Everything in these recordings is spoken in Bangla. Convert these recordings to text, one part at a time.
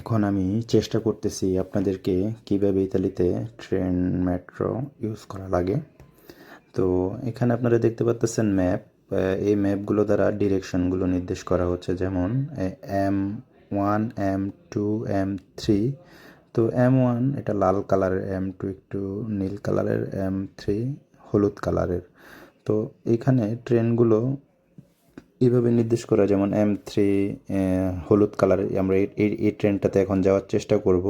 এখন আমি চেষ্টা করতেছি আপনাদেরকে কীভাবে ইতালিতে ট্রেন মেট্রো ইউজ করা লাগে। তো এখানে আপনারা দেখতে পাচ্ছেন ম্যাপ। এই ম্যাপগুলো দ্বারা ডিরেকশনগুলো নির্দেশ করা হচ্ছে, যেমন M1, M2, M3। তো M1 এটা লাল কালারের, M2 একটু নীল কালারের, M3 হলুদ কালারের। তো এখানে ট্রেনগুলো এইভাবে নির্দেশ করা, যেমন M3 হলুদ কালারের। আমরা এই ট্রেনটাতে এখন যাওয়ার চেষ্টা করব।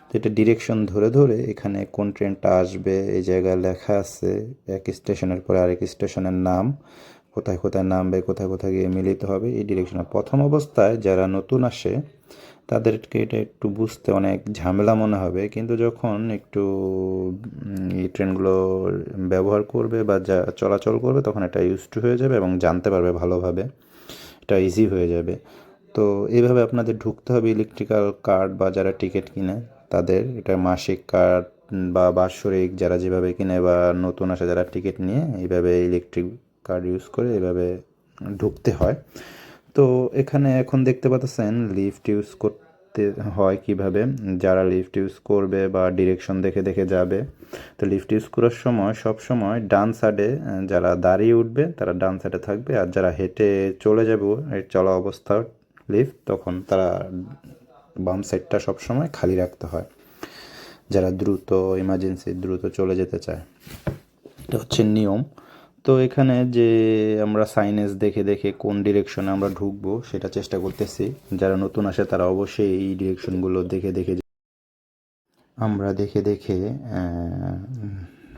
তো এটা ডিরেকশন ধরে ধরে এখানে কোন ট্রেনটা আসবে এই জায়গায় লেখা আছে, এক স্টেশনের পরে আরেক স্টেশনের নাম, কোথায় কোথায় নামবে, কোথায় কোথায় গিয়ে মিলিত হবে, এই ডিরেকশনে। প্রথম অবস্থায় যারা নতুন আসে তাদেরকে এটা একটু বুঝতে অনেক ঝামেলা মনে হবে, কিন্তু যখন একটু এই ট্রেনগুলো ব্যবহার করবে বা যা চলাচল করবে তখন এটা ইউজড টু হয়ে যাবে এবং জানতে পারবে ভালোভাবে, এটা ইজি হয়ে যাবে। তো এইভাবে আপনাদের ঢুকতে হবে ইলেকট্রিক্যাল কার্ড বা যারা টিকিট কিনে তাদের, এটা মাসিক কার্ড বা বাৎসরিক যারা যেভাবে কিনে, বা নতুন আসে যারা টিকিট নিয়ে, এইভাবে ইলেকট্রিক কার্ড ইউজ করে এইভাবে ঢুকতে হয়। তো এখানে এখন দেখতে পাচ্ছেন লিফট ইউজ করতে হয় কিভাবে। যারা লিফট ইউজ করবে বা ডিরেকশন দেখে দেখে যাবে, তো লিফট ইউজ করার সময় সব সময় ডান সাইডে যারা দাঁড়িয়ে উঠবে তারা ডান সাইডে থাকবে, আর যারা হেঁটে চলে যাবে এই চলা অবস্থা লিফট, তখন তারা বাম সাইডটা সবসময় খালি রাখতে হয়, যারা দ্রুত ইমার্জেন্সি দ্রুত চলে যেতে চায়। এটা হচ্ছে নিয়ম। তো এখানে যে আমরা সাইনেজ দেখে দেখে কোন ডিরেকশনে আমরা ঢুকবো সেটা চেষ্টা করতেছি। যারা নতুন আসে তারা অবশ্যই এই ডিরেকশনগুলো দেখে দেখে আমরা দেখে দেখে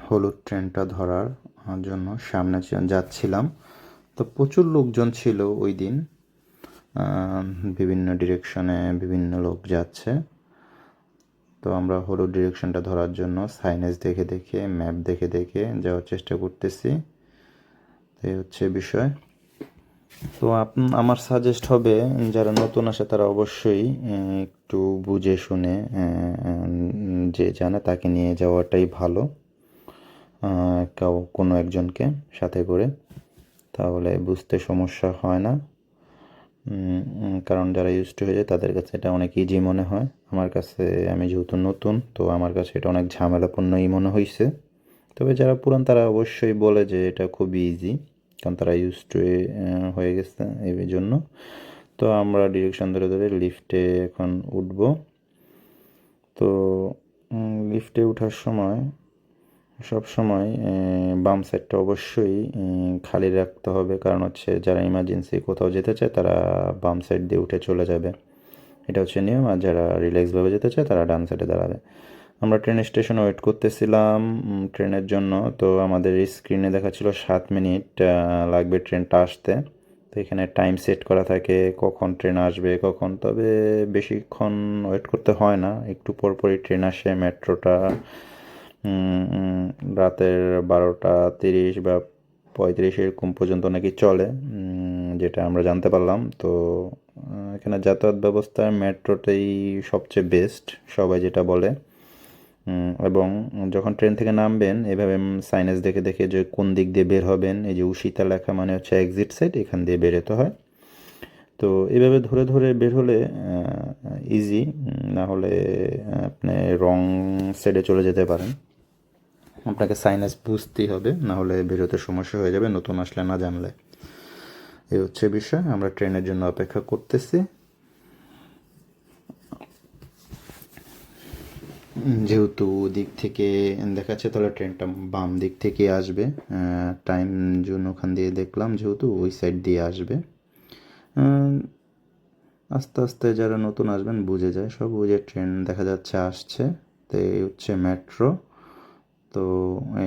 হলুদ ট্রেনটা ধরার জন্য সামনে যাচ্ছিলাম। তো প্রচুর লোকজন ছিল ওই দিন, বিভিন্ন ডিরেকশনে বিভিন্ন লোক যাচ্ছে। তো আমরা হলুদ ডিরেকশনটা ধরার জন্য সাইনেজ দেখে দেখে ম্যাপ দেখে দেখে যাওয়ার চেষ্টা করতেছি। এই হচ্ছে বিষয়। তো আমার সাজেস্ট হবে যারা নতুন আসে তারা অবশ্যই একটু বুঝে শুনে যে জানে তাকে নিয়ে যাওয়াটাই ভালো, কোনো একজনকে সাথে করে, তাহলে বুঝতে সমস্যা হয় না। কারণ যারা ইউজড হয়ে যায় তাদের কাছে এটা অনেক ইজি মনে হয়। আমার কাছে, আমি যেহেতু নতুন, তো আমার কাছে এটা অনেক ঝামেলাপূর্ণই মনে হয়েছে। তবে যারা পুরান তারা অবশ্যই বলে যে এটা খুবই ইজি, কারণ তারা ইউজড হয়ে গেছে এই জন্য। তো আমরা ডিরেকশন ধরে ধরে লিফটে এখন উঠব। তো লিফটে ওঠার সময় সব সময় বাম সাইডটা অবশ্যই খালি রাখতে হবে, কারণ হচ্ছে যারা ইমার্জেন্সি কোথাও যেতে চায় তারা বাম সাইড দিয়ে উঠে চলে যাবে, এটা হচ্ছে নিয়ম। আর যারা রিল্যাক্সভাবে যেতে চায় তারা ডান সাইডে দাঁড়াবে। আমরা ট্রেন স্টেশনে ওয়েট করতেছিলাম ট্রেনের জন্য। তো আমাদের স্ক্রিনে দেখাচ্ছিল 7 মিনিট লাগবে ট্রেনটা আসতে। তো এখানে টাইম সেট করা থাকে কখন ট্রেন আসবে কখন, তবে বেশিক্ষণ ওয়েট করতে হয় না, একটু পরপরই ট্রেন আসে। মেট্রোটা রাতের 12:30 বা 35 এরকম পর্যন্ত নাকি চলে, যেটা আমরা জানতে পারলাম। তো এখানে যাতায়াত ব্যবস্থায় মেট্রোটাই সবচেয়ে বেস্ট, সবাই যেটা বলে। এবং যখন ট্রেন থেকে নামবেন এভাবে সাইনেজ দেখে দেখে যে কোন দিক দিয়ে বের হবেন, এই যে উশিতা লেখা মানে হচ্ছে এক্সিট সাইড, এখান দিয়ে বেরোতে হয়। তো এইভাবে ধরে ধরে বের হলে ইজি, না হলে আপনি রং সাইডে চলে যেতে পারেন। আপনাকে সাইনেজ বুঝতেই হবে, না হলে বেরোতে সমস্যা হয়ে যাবে নতুন আসলে না জানলে। এই হচ্ছে বিষয়। আমরা ট্রেনের জন্য অপেক্ষা করতেছি। যেহেতু দিক থেকে দেখাচ্ছে তাহলে ট্রেনটা বাম দিক থেকে আসবে, টাইম জোন ওখান দিয়ে দেখলাম, যেহেতু ওই সাইড দিয়ে আসবে। আস্তে আস্তে যারা নতুন আসবেন বুঝে যায়, সব বুঝে ট্রেন দেখা যাচ্ছে আসছে। তো এই হচ্ছে মেট্রো। তো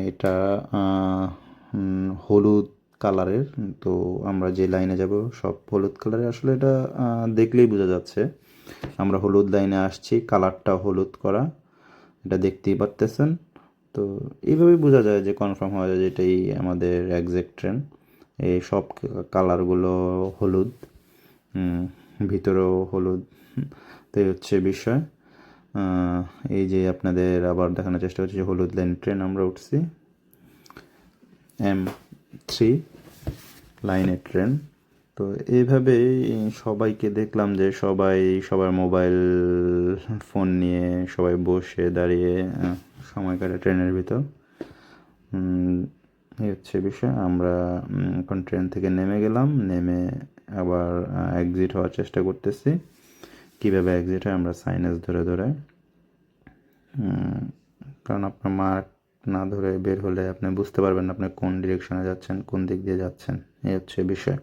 এটা হলুদ কালারের। তো আমরা যে লাইনে যাব সব হলুদ কালারের, আসলে এটা দেখলেই বোঝা যাচ্ছে আমরা হলুদ লাইনে আসছি, কালারটা হলুদ করা, এটা দেখতেই পারতেছেন। তো এইভাবেই বোঝা যায় যে কনফার্ম হওয়া যায় যে এটাই আমাদের একজ্যাক্ট ট্রেন। এই সব কালারগুলো হলুদ, ভিতরেও হলুদ। তো এই হচ্ছে বিষয়। এই যে আপনাদের আবার দেখানোর চেষ্টা করছি যে হলুদ লাইন ট্রেন আমরা উঠছি, M3 লাইনের ট্রেন। তো তো এইভাবেই সবাইকে দেখলাম যে সবাই সবার মোবাইল ফোন নিয়ে সবাই বসে দাঁড়িয়ে সময় কাটে ট্রেনের ভিতর। এই হচ্ছে বিষয়। আমরা এখন ট্রেন থেকে নেমে গেলাম, নেমে আবার এক্সিট হওয়ার চেষ্টা করতেছি। কীভাবে এক্সিট হয় আমরা সাইনেজ ধরে ধরে, কারণ আপনার মার্ক না ধরে বের হলে আপনি বুঝতে পারবেন না আপনি কোন ডিরেকশনে যাচ্ছেন, কোন দিক দিয়ে যাচ্ছেন। এই হচ্ছে বিষয়।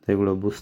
তো এগুলো বুঝতে